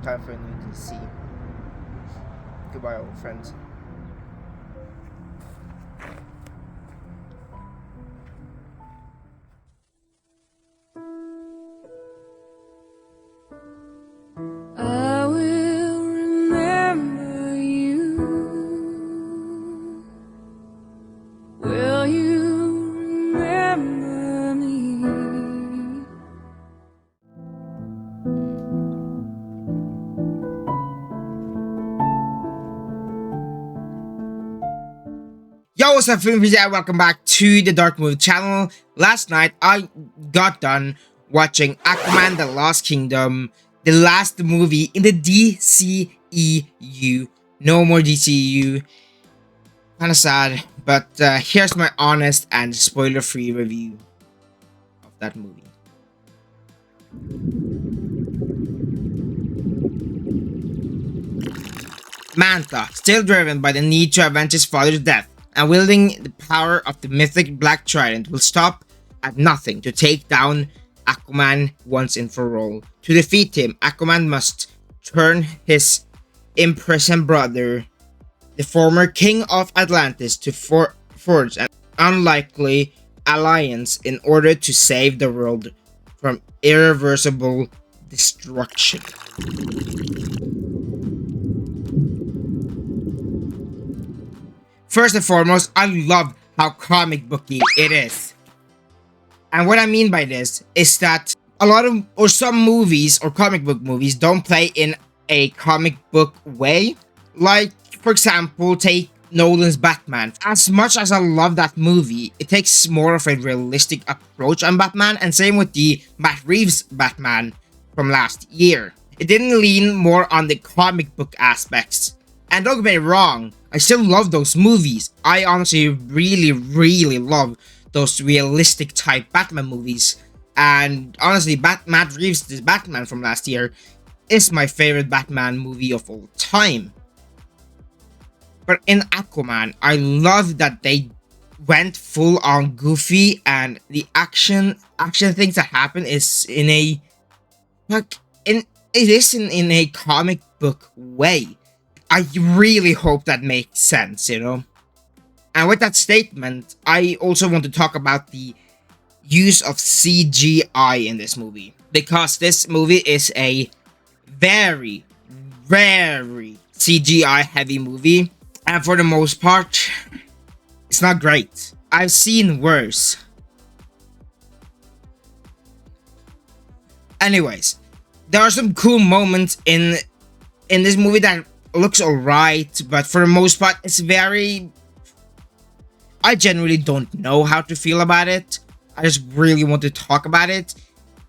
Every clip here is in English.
Time for a new DC. Goodbye, old friends. I will remember you. Will you remember me? Yo, what's up, film video? Welcome back to the Dark Movie channel. Last night, I got done watching Aquaman: The Lost Kingdom, the last movie in the DCEU. No more DCEU. Kinda sad, but here's my honest and spoiler-free review of that movie. Manta, still driven by the need to avenge his father's death and wielding the power of the mythic Black Trident, will stop at nothing to take down Aquaman once and for all. To defeat him, Aquaman must turn his imprisoned brother, the former king of Atlantis, to forge an unlikely alliance in order to save the world from irreversible destruction. First and foremost, I love how comic booky it is. And what I mean by this is that a lot of, or some movies or comic book movies don't play in a comic book way. Like, for example, take Nolan's Batman. As much as I love that movie, it takes more of a realistic approach on Batman, and same with the Matt Reeves Batman from last year. It didn't lean more on the comic book aspects. And don't get me wrong, I still love those movies. I honestly really love those realistic type Batman movies. And honestly, Matt Reeves' Batman from last year is my favorite Batman movie of all time. But in Aquaman, I love that they went full on goofy, and the action things that happen is in a in a comic book way. I really hope that makes sense, you know? And with that statement, I also want to talk about the use of CGI in this movie. Because this movie is a very CGI heavy movie. And for the most part, it's not great. I've seen worse. Anyways, there are some cool moments in this movie that looks alright, but for the most part, it's very... I generally don't know how to feel about it. I just really want to talk about it.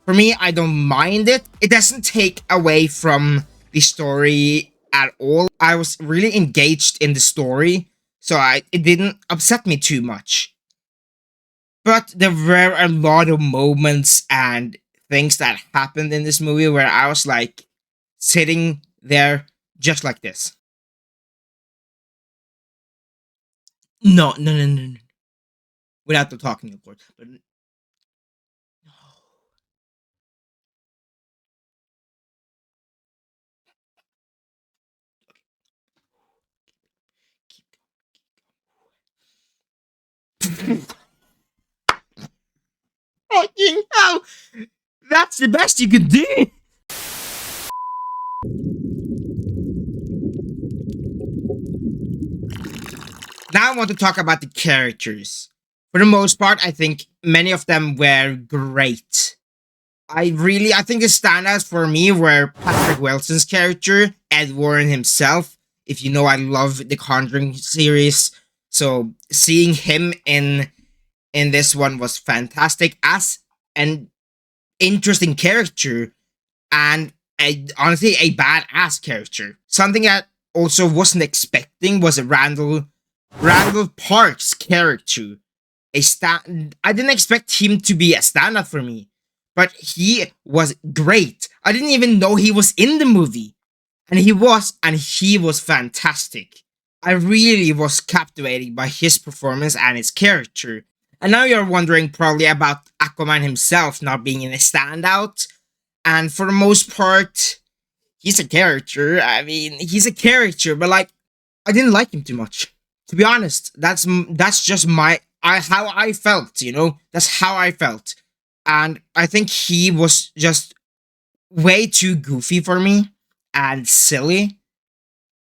For me, I don't mind it. It doesn't take away from the story at all. I was really engaged in the story, so it didn't upset me too much. But there were a lot of moments and things that happened in this movie where I was like sitting there just like this. No. Without the talking, of course. But no. Fucking hell! That's the best you could do! Now I want to talk about the characters. For the most part, I think many of them were great. I think the standouts for me were Patrick Wilson's character, Ed Warren himself. If you know, I love the Conjuring series, so seeing him in this one was fantastic as an interesting character, and honestly a badass character. Something that also wasn't expecting was a Randall Park's character. I didn't expect him to be a standout for me, but he was great. I didn't even know he was in the movie, and he was fantastic. I really was captivated by his performance and his character. And now you're wondering probably about Aquaman himself not being in a standout, and for the most part, he's a character. I mean, he's a character, but like, I didn't like him too much. To be honest, that's just how I felt. That's how I felt, and I think he was just way too goofy for me and silly.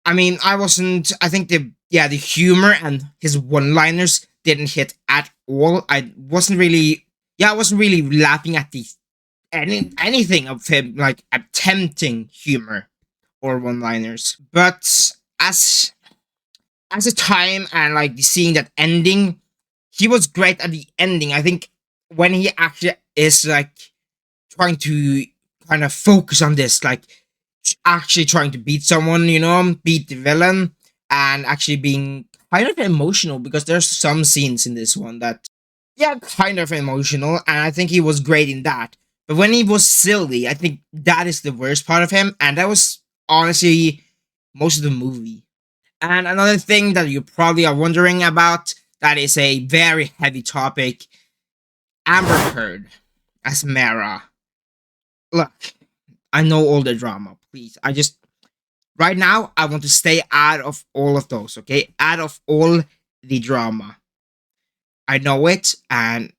I mean, I wasn't. I think the humor and his one-liners didn't hit at all. I wasn't really laughing at anything of him like attempting humor or one-liners. But as a time and like seeing that ending, he was great at the ending. I think when he actually is like trying to kind of focus on this, like actually trying to beat someone, beat the villain, and actually being kind of emotional because there's some scenes in this one that, yeah, kind of emotional, and I think he was great in that. But when he was silly, I think that is the worst part of him, and that was honestly most of the movie. And another thing that you probably are wondering about that is a very heavy topic: Amber Heard as Mara. Look, I know all the drama. Please, right now I want to stay out of all of those. Okay, out of all the drama. I know it, and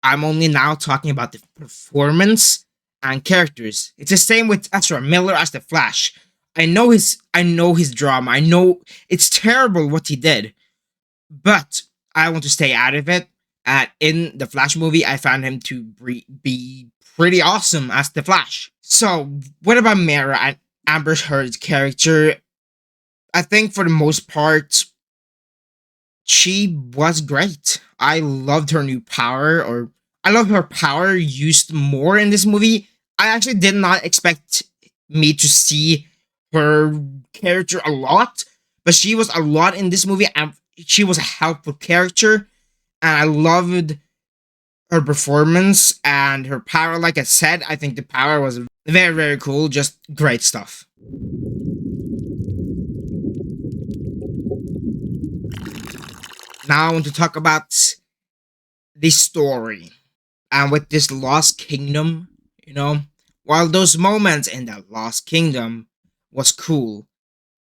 I'm only now talking about the performance and characters. It's the same with Ezra Miller as the Flash. I know his drama. I know it's terrible what he did, but I want to stay out of it. And in the Flash movie, I found him to be pretty awesome as the Flash. So, what about Mara and Amber Heard's character? I think for the most part, she was great. I loved her new power, or I love her power used more in this movie. I actually did not expect me to see her character a lot, but she was a lot in this movie, and she was a helpful character, and I loved her performance and her power. Like I said, I think the power was very, very cool. Just great stuff. Now I want to talk about the story. And with this Lost Kingdom, while those moments in that Lost Kingdom was cool,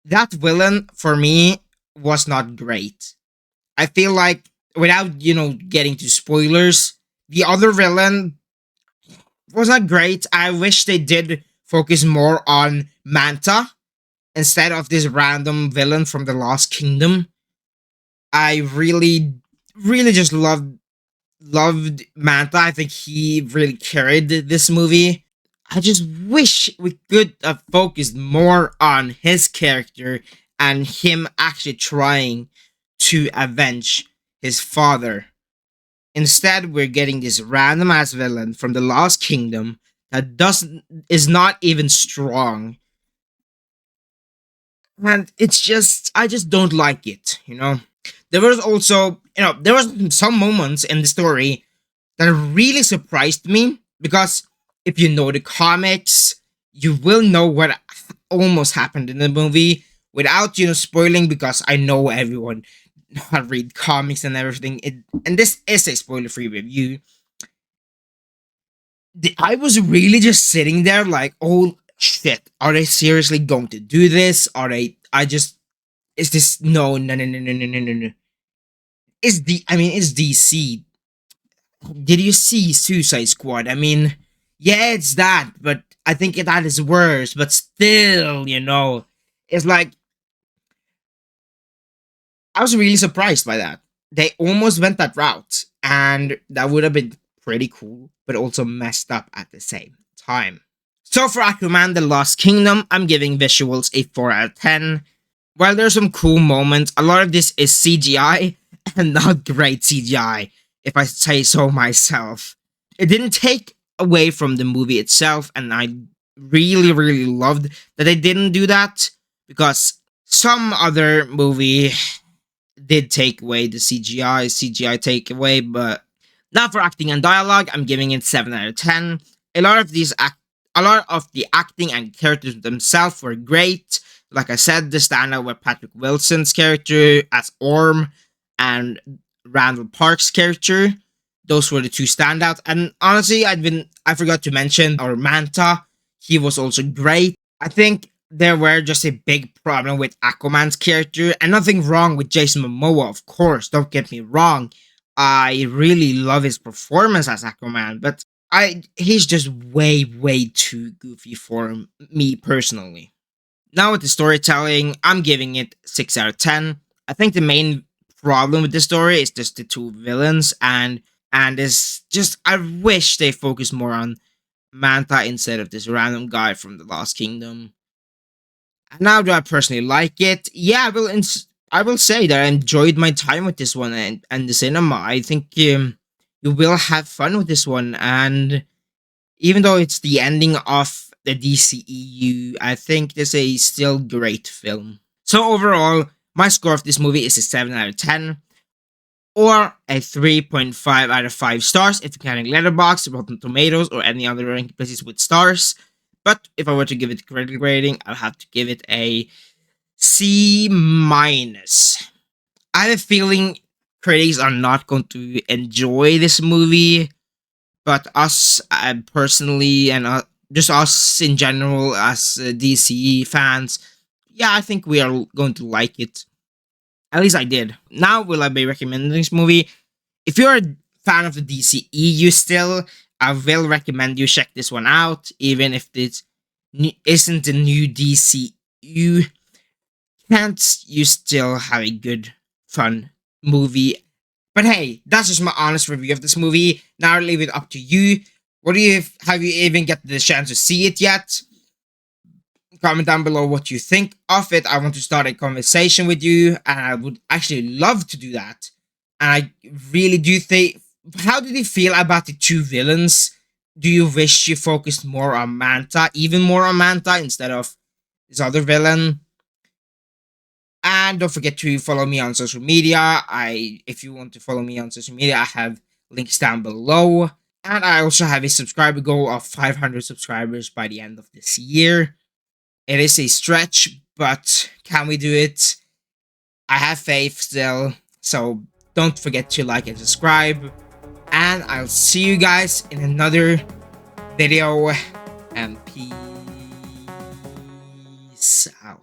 that villain for me was not great. I feel like without, getting to spoilers, the other villain was not great. I wish they did focus more on Manta instead of this random villain from the Lost Kingdom. I really, really just loved Manta. I think he really carried this movie. I just wish we could have focused more on his character and him actually trying to avenge his father. Instead, we're getting this random ass villain from the Lost Kingdom that doesn't is not even strong. And it's just I just don't like it. There was also, there was some moments in the story that really surprised me because if you know the comics, you will know what almost happened in the movie without, spoiling, because I know everyone read comics and everything. And this is a spoiler-free review. I was really just sitting there like, oh shit, are they seriously going to do this? Is this, no, no, no, no, no, no, no, no, no. It's DC. Did you see Suicide Squad? I mean, yeah, it's that, but I think that is worse. But still, it's like I was really surprised by that. They almost went that route, and that would have been pretty cool, but also messed up at the same time. So for Aquaman: The Lost Kingdom, I'm giving visuals a 4 out of 10. While there's some cool moments, a lot of this is CGI and not great CGI, if I say so myself. It didn't take away from the movie itself, and I really, really loved that they didn't do that, because some other movie did take away the CGI takeaway, but not for acting and dialogue. I'm giving it 7 out of 10. A lot of the acting and characters themselves were great. Like I said, the standout were Patrick Wilson's character as Orm and Randall Park's character. Those were the two standouts. And honestly, I forgot to mention our Manta. He was also great. I think there were just a big problem with Aquaman's character, and nothing wrong with Jason Momoa, of course. Don't get me wrong. I really love his performance as Aquaman, but he's just way too goofy for me personally. Now with the storytelling, I'm giving it 6 out of 10. I think the main problem with the story is just the two villains, and it's just I wish they focused more on Manta instead of this random guy from the Lost Kingdom. Now, do I personally like it? Yeah, I will say that I enjoyed my time with this one and the cinema. I think you will have fun with this one, and even though it's the ending of the DCEU, I think this is a still great film. So overall, my score of this movie is a 7 out of 10, or a 3.5 out of 5 stars if you're counting Letterboxd, Rotten Tomatoes, or any other ranking places with stars. But if I were to give it a critic rating, I'll have to give it a C minus. I have a feeling critics are not going to enjoy this movie, but us personally, and just us in general as DC fans, yeah, I think we are going to like it. At least I did. Now, will I be recommending this movie? If you're a fan of the DCEU still, I will recommend you check this one out, even if this isn't the new DCU. Can't you still have a good, fun movie? But hey, that's just my honest review of this movie. Now I'll leave it up to you. What do you have you even get the chance to see it yet? Comment down below what you think of it. I want to start a conversation with you, and I would actually love to do that. And I really do think. How did you feel about the two villains? Do you wish you focused more on Manta, even more on Manta, instead of this other villain? And don't forget to follow me on social media. If you want to follow me on social media, I have links down below. And I also have a subscriber goal of 500 subscribers by the end of this year. It is a stretch, but can we do it? I have faith still. So don't forget to like and subscribe. And I'll see you guys in another video. And peace out.